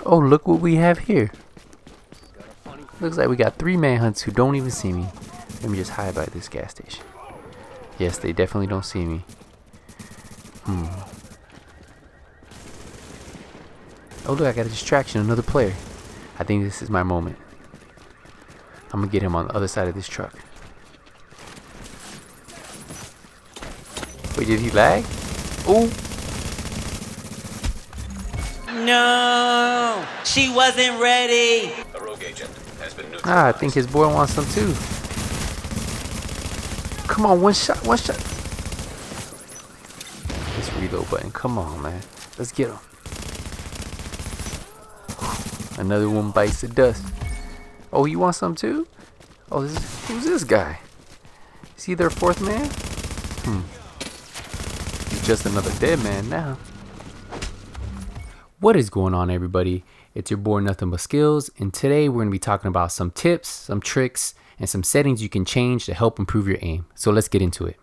Oh, look what we have here. Looks like we got 3 manhunts who don't even see me. Let me just hide by this gas station. Yes, they definitely don't see me. Oh look, I got a distraction, another player. I think this is my moment. I'm gonna get him on the other side of this truck. Wait, did he lag? Oh! No! She wasn't ready! A rogue agent has been neutralized. Ah, I think his boy wants some too. Come on, one shot, one shot. This reload button, come on, man. Let's get him. Another one bites the dust. Oh, you want some too? Oh, who's this guy? Is he their 4th man? He's just another dead man now. What is going on, everybody? It's your boy Nothing But Skills, and today we're going to be talking about some tips, some tricks, and some settings you can change to help improve your aim. So let's get into it.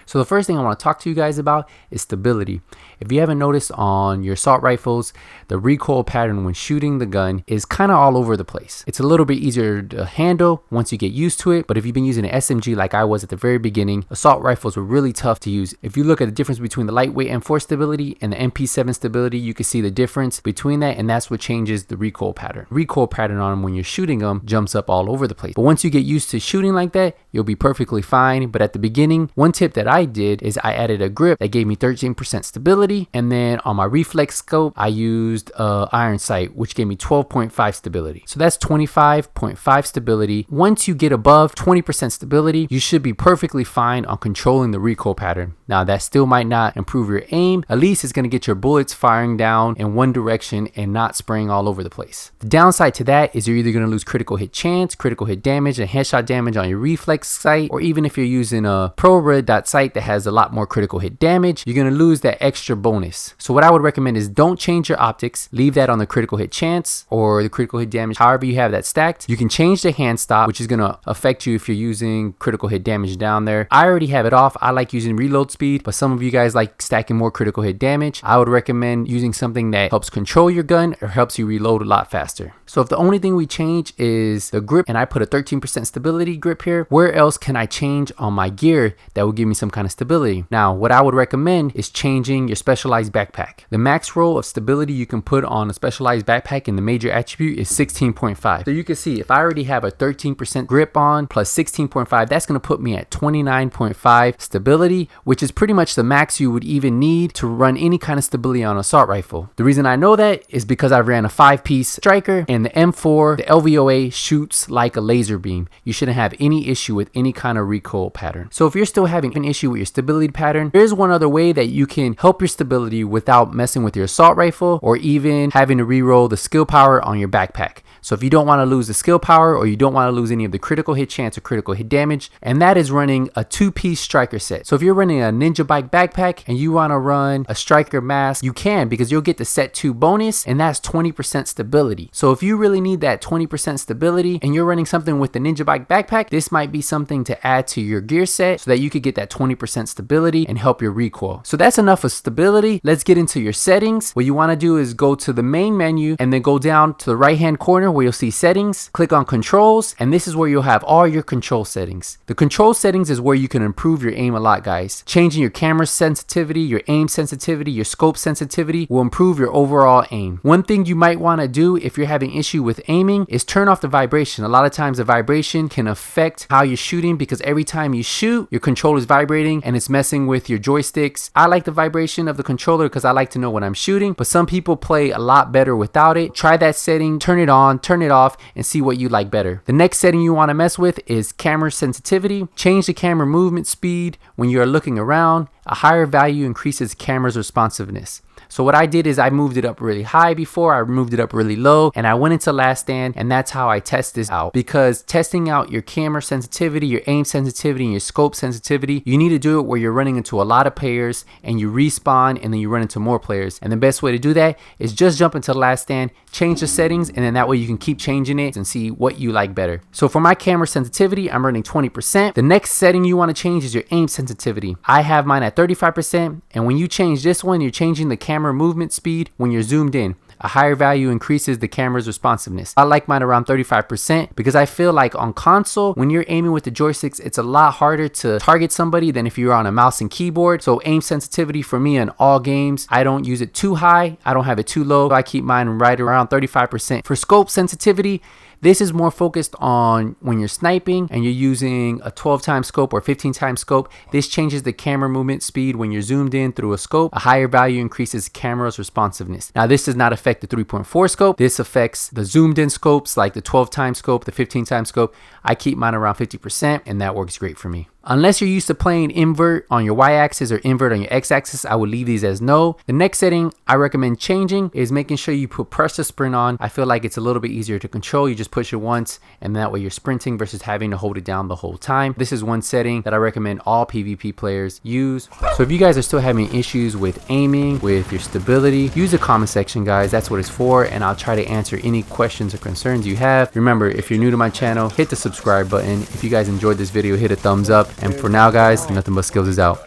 So the first thing I want to talk to you guys about is stability. If you haven't noticed on your assault rifles, the recoil pattern when shooting the gun is kind of all over the place. It's a little bit easier to handle once you get used to it, but if you've been using an SMG like I was at the very beginning, assault rifles were really tough to use. If you look at the difference between the lightweight M4 stability and the MP7 stability, you can see the difference between that, and that's what changes the recoil pattern. Recoil pattern on them when you're shooting them jumps up all over the place. But once you get used to shooting like that, you'll be perfectly fine. But at the beginning, one tip that I did is I added a grip that gave me 13% stability, and then on my reflex scope I used iron sight, which gave me 12.5 stability. So that's 25.5 stability. Once you get above 20% stability, you should be perfectly fine on controlling the recoil pattern. Now that still might not improve your aim. At least it's going to get your bullets firing down in one direction and not spraying all over the place. The downside to that is you're either going to lose critical hit chance, critical hit damage, and headshot damage on your reflex sight, or even if you're using a pro red dot sight that has a lot more critical hit damage, you're going to lose that extra bonus. So what I would recommend is don't change your optics. Leave that on the critical hit chance or the critical hit damage, however you have that stacked. You can change the hand stop, which is going to affect you if you're using critical hit damage down there. I already have it off. I like using reload speed, but some of you guys like stacking more critical hit damage. I would recommend using something that helps control your gun or helps you reload a lot faster. So if the only thing we change is the grip, and I put a 13% stability grip here, where else can I change on my gear that will give me some kind of stability? Now, what I would recommend is changing your specialized backpack. The max roll of stability you can put on a specialized backpack in the major attribute is 16.5. So you can see if I already have a 13% grip on plus 16.5, that's going to put me at 29.5 stability, which is pretty much the max you would even need to run any kind of stability on an assault rifle. The reason I know that is because I ran a 5-piece striker, and the M4, the LVOA shoots like a laser beam. You shouldn't have any issue with any kind of recoil pattern. So if you're still having an issue with your stability pattern, there's one other way that you can help your stability without messing with your assault rifle or even having to re-roll the skill power on your backpack. So if you don't want to lose the skill power or you don't want to lose any of the critical hit chance or critical hit damage, and that is running a 2-piece striker set. So if you're running a Ninja Bike backpack and you want to run a striker mask, you can, because you'll get the set 2 bonus, and that's 20% stability. So if you really need that 20% stability and you're running something with the Ninja Bike backpack, this might be something to add to your gear set so that you could get that 20% stability and help your recoil. So that's enough of stability. Let's get into your settings. What you want to do is go to the main menu and then go down to the right hand corner where you'll see settings, click on controls, and this is where you'll have all your control settings. The control settings is where you can improve your aim a lot, guys. Changing your camera sensitivity, your aim sensitivity, your scope sensitivity will improve your overall aim. One thing you might want to do if you're having issue with aiming is turn off the vibration. A lot of times the vibration can affect how you're shooting, because every time you shoot, your controller is vibrating and it's messing with your joysticks. I like the vibration of the controller because I like to know when I'm shooting, but some people play a lot better without it. Try that setting, turn it on, turn it off, and see what you like better. The next setting you want to mess with is camera sensitivity. Change the camera movement speed when you are looking around. A higher value increases camera's responsiveness. So what I did is I moved it up really high before, I moved it up really low, and I went into last stand, and that's how I test this out. Because testing out your camera sensitivity, your aim sensitivity, and your scope sensitivity, you need to do it where you're running into a lot of players and you respawn and then you run into more players. And the best way to do that is just jump into the last stand, change the settings, and then that way you can keep changing it and see what you like better. So for my camera sensitivity, I'm running 20%. The next setting you want to change is your aim sensitivity. I have mine at 35%, and when you change this one, you're changing the camera movement speed when you're zoomed in. A higher value increases the camera's responsiveness. I like mine around 35% because I feel like on console, when you're aiming with the joysticks, it's a lot harder to target somebody than if you're on a mouse and keyboard. So aim sensitivity for me in all games, I don't use it too high, I don't have it too low. I keep mine right around 35%. For scope sensitivity, this is more focused on when you're sniping and you're using a 12 times scope or 15 times scope. This changes the camera movement speed when you're zoomed in through a scope. A higher value increases camera's responsiveness. Now this does not affect the 3.4 scope. This affects the zoomed in scopes like the 12 times scope, the 15 times scope. I keep mine around 50% and that works great for me. Unless you're used to playing invert on your y-axis or invert on your x-axis, I would leave these as no. The next setting I recommend changing is making sure you put pressure sprint on. I feel like it's a little bit easier to control. You just push it once and that way you're sprinting versus having to hold it down the whole time. This is one setting that I recommend all PvP players use. So if you guys are still having issues with aiming, with your stability, use the comment section, guys. That's what it's for, and I'll try to answer any questions or concerns you have. Remember, if you're new to my channel, hit the subscribe button. If you guys enjoyed this video, hit a thumbs up. And for now, guys, Nothing But Skills is out. A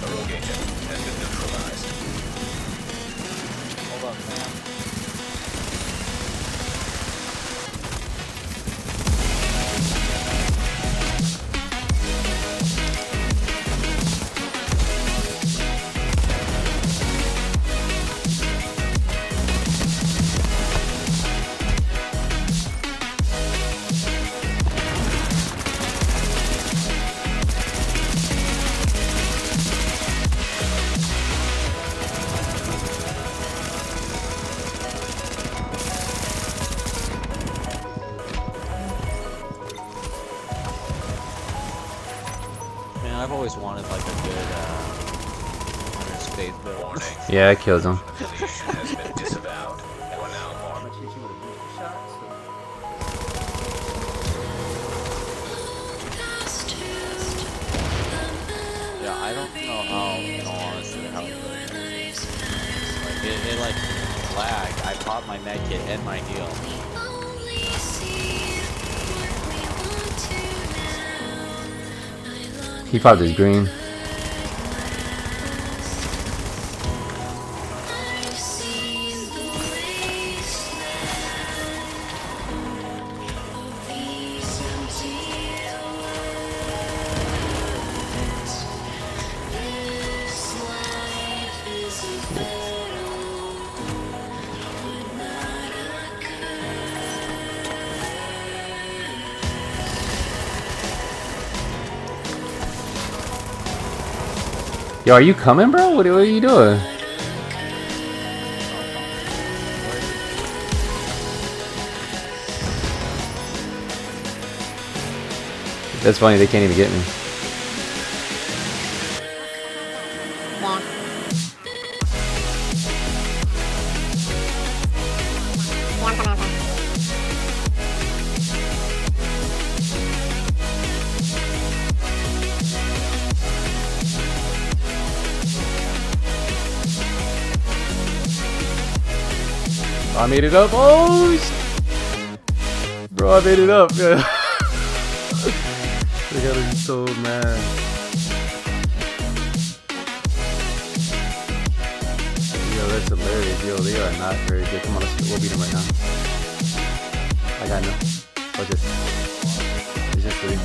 rogue agent has been neutralized. Hold up, man. Man, I've always wanted like a good hunter space build. Warning. Yeah, I killed him. Affiliation has been disavowed. You are now armed. Yeah, I don't know how, in all honesty, how it works. Like, it like lagged. I popped my med kit and my heal. He popped his green. Yo, are you coming, bro? What are you doing? That's funny, they can't even get me. I made it up. Oh, bro, I made it up. Yeah. They gotta be so mad. Yo, that's hilarious. Yo, they are not very good. Come on, we'll beat them right now. I got no. Watch this. It's just three.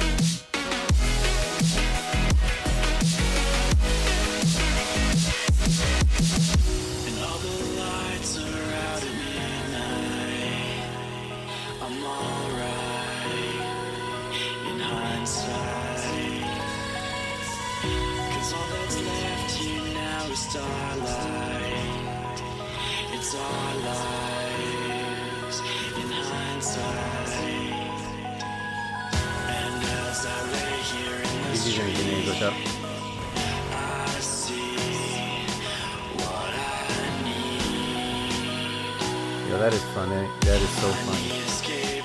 Starlight, it's our lives in hindsight. And as I lay here in the street, I see what I need. Yo, that is funny. That is so funny. Escape.